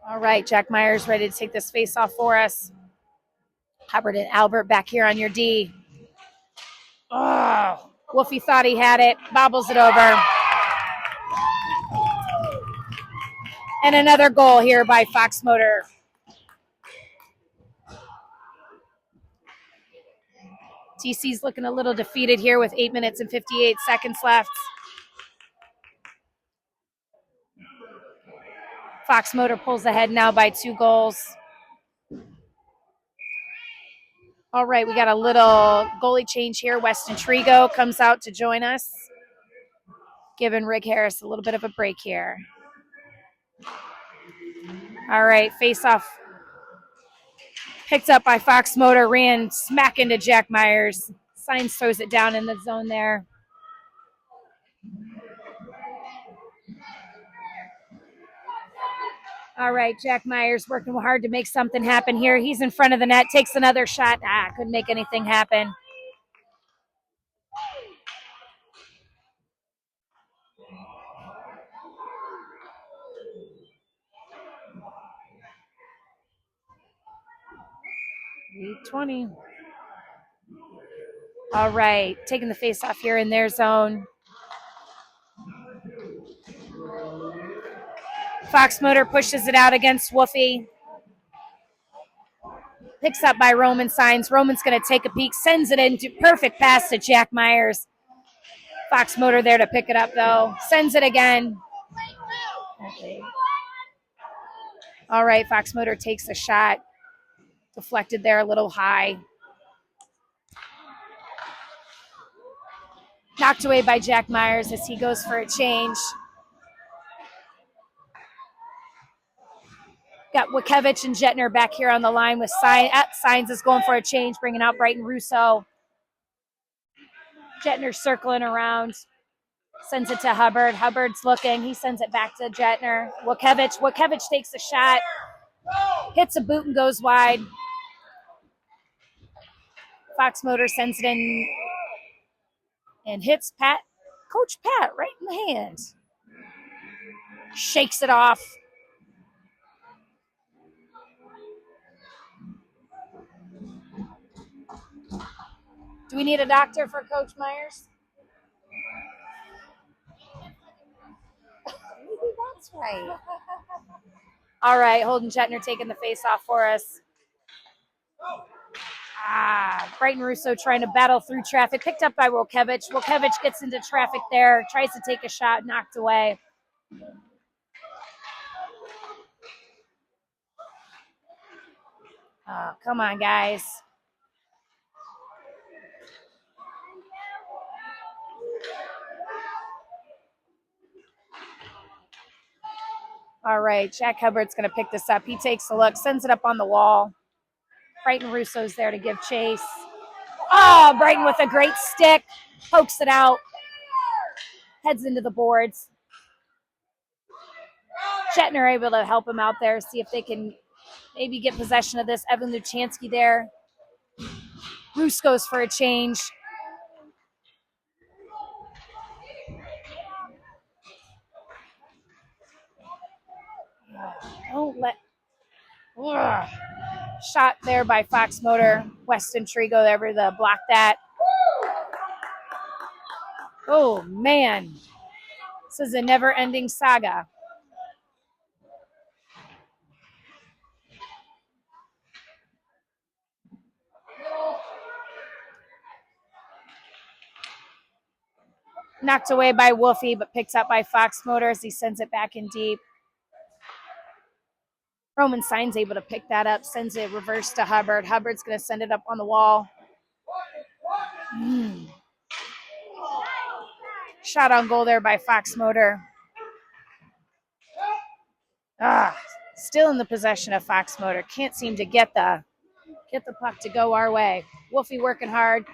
All right, Jack Myers ready to take this face off for us. Hubbard and Albert back here on your D. Oh, Wolfie thought he had it. Bobbles it over. And another goal here by Fox Motor. TC's looking a little defeated here with 8 minutes and 58 seconds left. Fox Motor pulls ahead now by 2 goals. All right, we got a little goalie change here. Weston Trigo comes out to join us, giving Rick Harris a little bit of a break here. All right, face-off picked up by Fox Motor, ran smack into Jack Myers. Sainz throws it down in the zone there. All right, Jack Myers working hard to make something happen here. He's in front of the net, takes another shot. Couldn't make anything happen. 8:20. All right, taking the face off here in their zone. Fox Motor pushes it out against Woofy. Picks up by Roman Signs. Roman's going to take a peek, sends it in. Perfect pass to Jack Myers. Fox Motor there to pick it up, though. Sends it again. Okay. All right, Fox Motor takes a shot. Deflected there a little high. Knocked away by Jack Myers as he goes for a change. Got Wachowicz and Jettner back here on the line with Signs is going for a change, bringing out Brighton Russo. Jettner circling around. Sends it to Hubbard. Hubbard's looking. He sends it back to Jettner. Wachowicz takes a shot. Hits a boot and goes wide. Fox Motor sends it in and hits Coach Pat right in the hand. Shakes it off. Do we need a doctor for Coach Myers? Maybe that's right. All right, Holden Jettner taking the face off for us. Brighton Russo trying to battle through traffic. Picked up by Wachowicz. Wachowicz gets into traffic there. Tries to take a shot. Knocked away. Oh, come on, guys. All right, Jack Hubbard's going to pick this up. He takes a look, sends it up on the wall. Brighton Russo's there to give chase. Oh, Brighton with a great stick. Pokes it out. Heads into the boards. Jettner able to help him out there, see if they can maybe get possession of this. Evan Luchansky there. Roos goes for a change. Don't let... Ugh. Shot there by Fox Motor. Weston Trigo there to block that. Oh, man. This is a never-ending saga. Knocked away by Wolfie, but picked up by Fox Motor as he sends it back in deep. Roman Signs able to pick that up, sends it reverse to Hubbard. Hubbard's going to send it up on the wall. Shot on goal there by Fox Motor. Still in the possession of Fox Motor. Can't seem to get the puck to go our way. Wolfie working hard.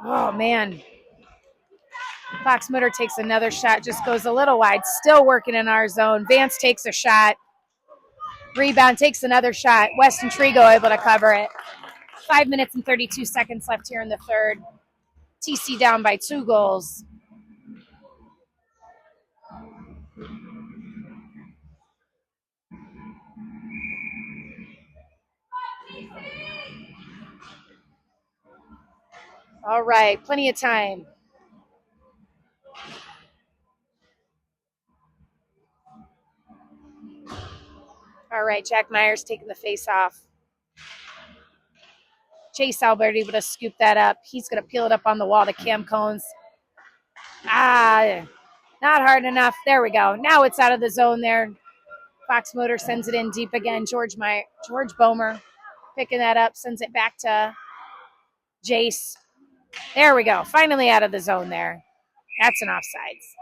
Oh, man. Fox Motor takes another shot, just goes a little wide. Still working in our zone. Vance takes a shot. Rebound, takes another shot. Weston Trigo able to cover it. 5 minutes and 32 seconds left here in the third. TC down by 2 goals. All right, plenty of time. All right, Jack Myers taking the face off. Chase Albert able to scoop that up. He's going to peel it up on the wall to Cam Cones. Not hard enough. There we go. Now it's out of the zone there. Fox Motor sends it in deep again. George Bomer picking that up, sends it back to Jace. There we go. Finally out of the zone there. That's an offsides.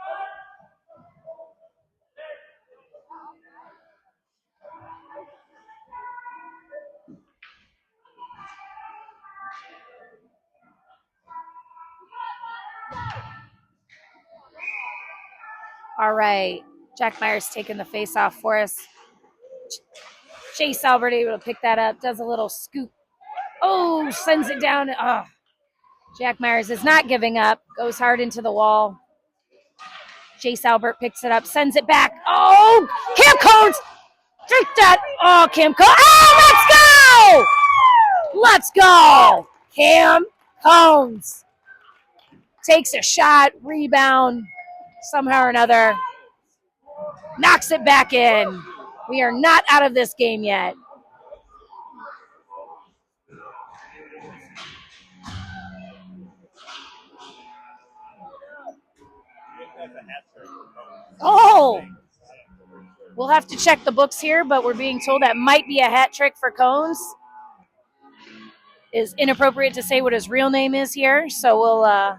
All right. Jack Myers taking the face off for us. Chase Albert able to pick that up. Does a little scoop. Oh, sends it down. Jack Myers is not giving up. Goes hard into the wall. Jace Albert picks it up, sends it back. Oh, Cam Cones! Drink that. Oh, Cam Cones. Oh, let's go! Let's go! Cam Cones takes a shot, rebound, somehow or another. Knocks it back in. We are not out of this game yet. Oh! We'll have to check the books here, but we're being told that might be a hat trick for Cones. Is inappropriate to say what his real name is here, so we'll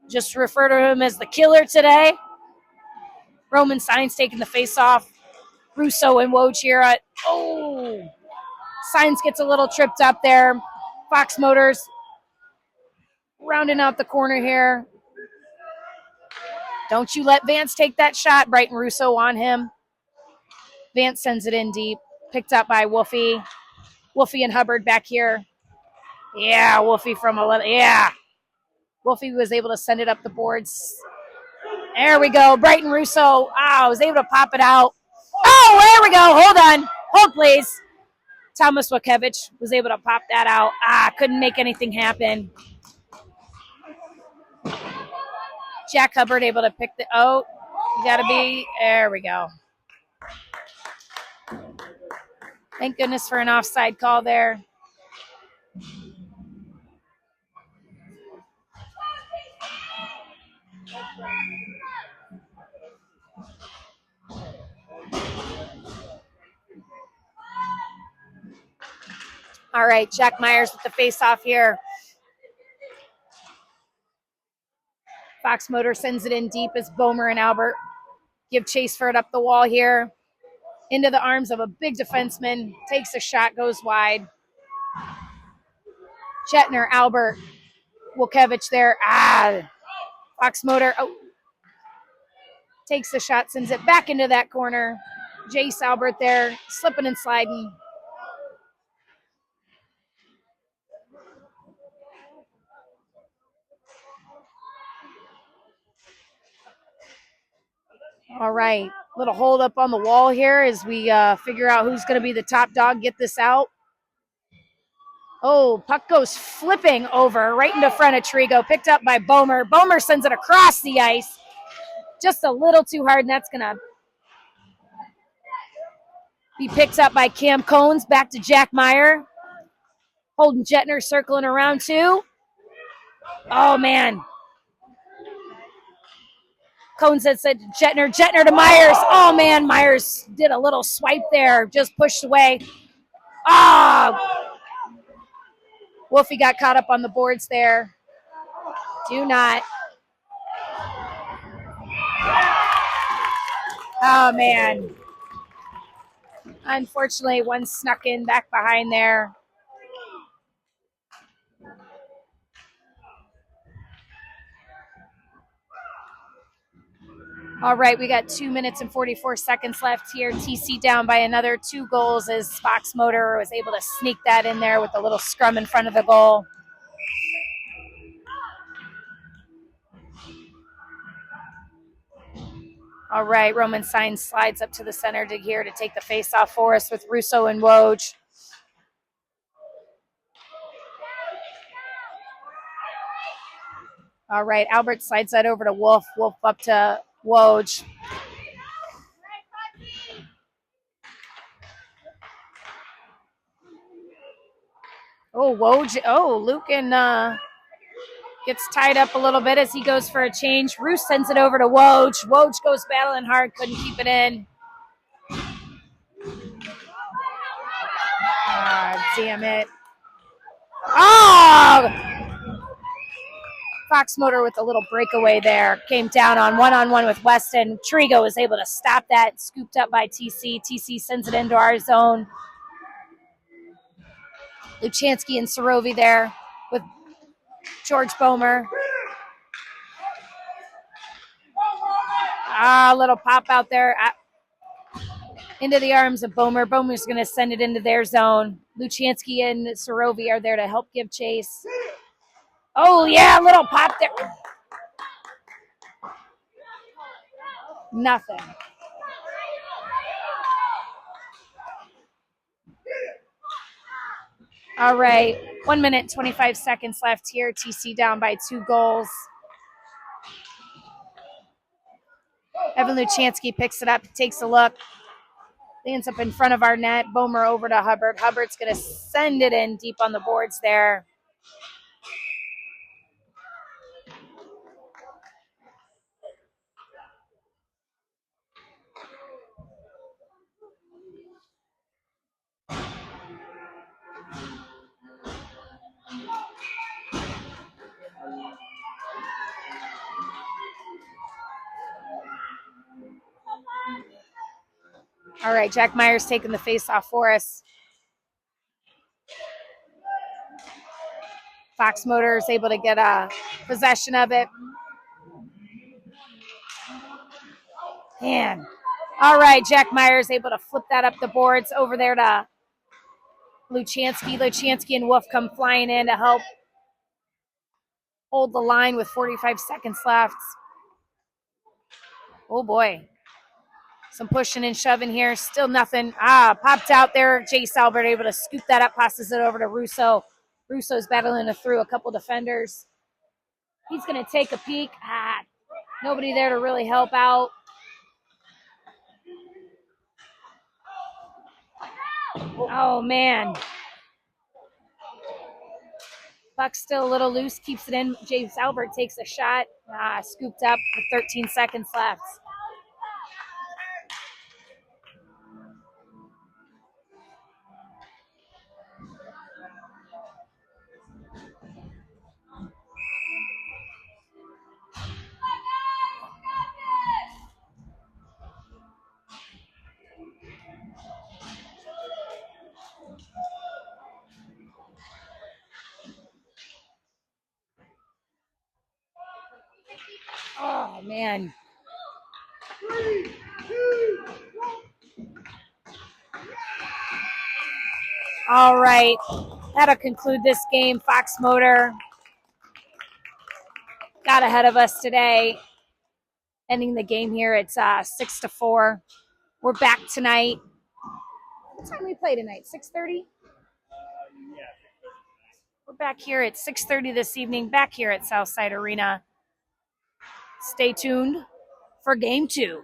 just refer to him as the killer today. Roman Signs taking the face off. Russo and Woj here. Signs gets a little tripped up there. Fox Motors rounding out the corner here. Don't you let Vance take that shot. Brighton Russo on him. Vance sends it in deep. Picked up by Wolfie. Wolfie and Hubbard back here. Yeah, Wolfie from 11. Yeah. Wolfie was able to send it up the boards. There we go. Brighton Russo. Was able to pop it out. Oh, there we go. Hold on. Hold, please. Thomas Wakevich was able to pop that out. Couldn't make anything happen. Jack Hubbard able to pick the. Gotta be. There we go. Thank goodness for an offside call there. All right, Jack Myers with the face-off here. Fox Motor sends it in deep as Bomer and Albert give chase for it up the wall here. Into the arms of a big defenseman. Takes a shot, goes wide. Chetner, Albert, Wokevich there. Fox Motor takes the shot, sends it back into that corner. Jace Albert there, slipping and sliding. All right, little hold up on the wall here as we figure out who's going to be the top dog, get this out. Puck goes flipping over right into front of Trigo, picked up by Bomer. Bomer sends it across the ice. Just a little too hard, and that's going to be picked up by Cam Cones. Back to Jack Meyer. Holden Jetner circling around too. Oh, man. Cones had said Jetner to Myers. Oh, man, Myers did a little swipe there, just pushed away. Wolfie got caught up on the boards there. Do not. Oh, man. Unfortunately, one snuck in back behind there. All right, we got 2 minutes and 44 seconds left here. TC down by another 2 goals as Fox Motor was able to sneak that in there with a little scrum in front of the goal. All right, Roman Signs slides up to the center to here to take the face-off for us with Russo and Woj. All right, Albert slides that over to Wolf. Wolf up to Woj. Woj. Lucan gets tied up a little bit as he goes for a change. Roos sends it over to Woj. Woj goes battling hard, couldn't keep it in. Damn it. Fox Motor with a little breakaway there. Came down on one-on-one with Weston. Trigo was able to stop that. Scooped up by TC. TC sends it into our zone. Luchansky and Sorovi there with George Bomer. Little pop out there into the arms of Bomer. Bomer's going to send it into their zone. Luchansky and Sorovi are there to help give chase. Little pop there. Nothing. All right, 1 minute, 25 seconds left here. TC down by 2 goals. Evan Luchansky picks it up, takes a look, lands up in front of our net. Bomer over to Hubbard. Hubbard's going to send it in deep on the boards there. All right, Jack Myers taking the face-off for us. Fox Motor is able to get a possession of it. Man. All right, Jack Myers able to flip that up the boards over there to Luchansky. Luchansky and Wolf come flying in to help hold the line with 45 seconds left. Oh, boy. Some pushing and shoving here. Still nothing. Popped out there. Jace Albert able to scoop that up, passes it over to Russo. Russo's battling through a couple defenders. He's going to take a peek. Nobody there to really help out. Oh, man. Puck's still a little loose, keeps it in. Jace Albert takes a shot. Scooped up with 13 seconds left. Oh, man. All right. That'll conclude this game. Fox Motor got ahead of us today, ending the game here at 6-4. We're back tonight. What time we play tonight? 6:30? We're back here at 6:30 this evening, back here at Southside Arena. Stay tuned for game 2.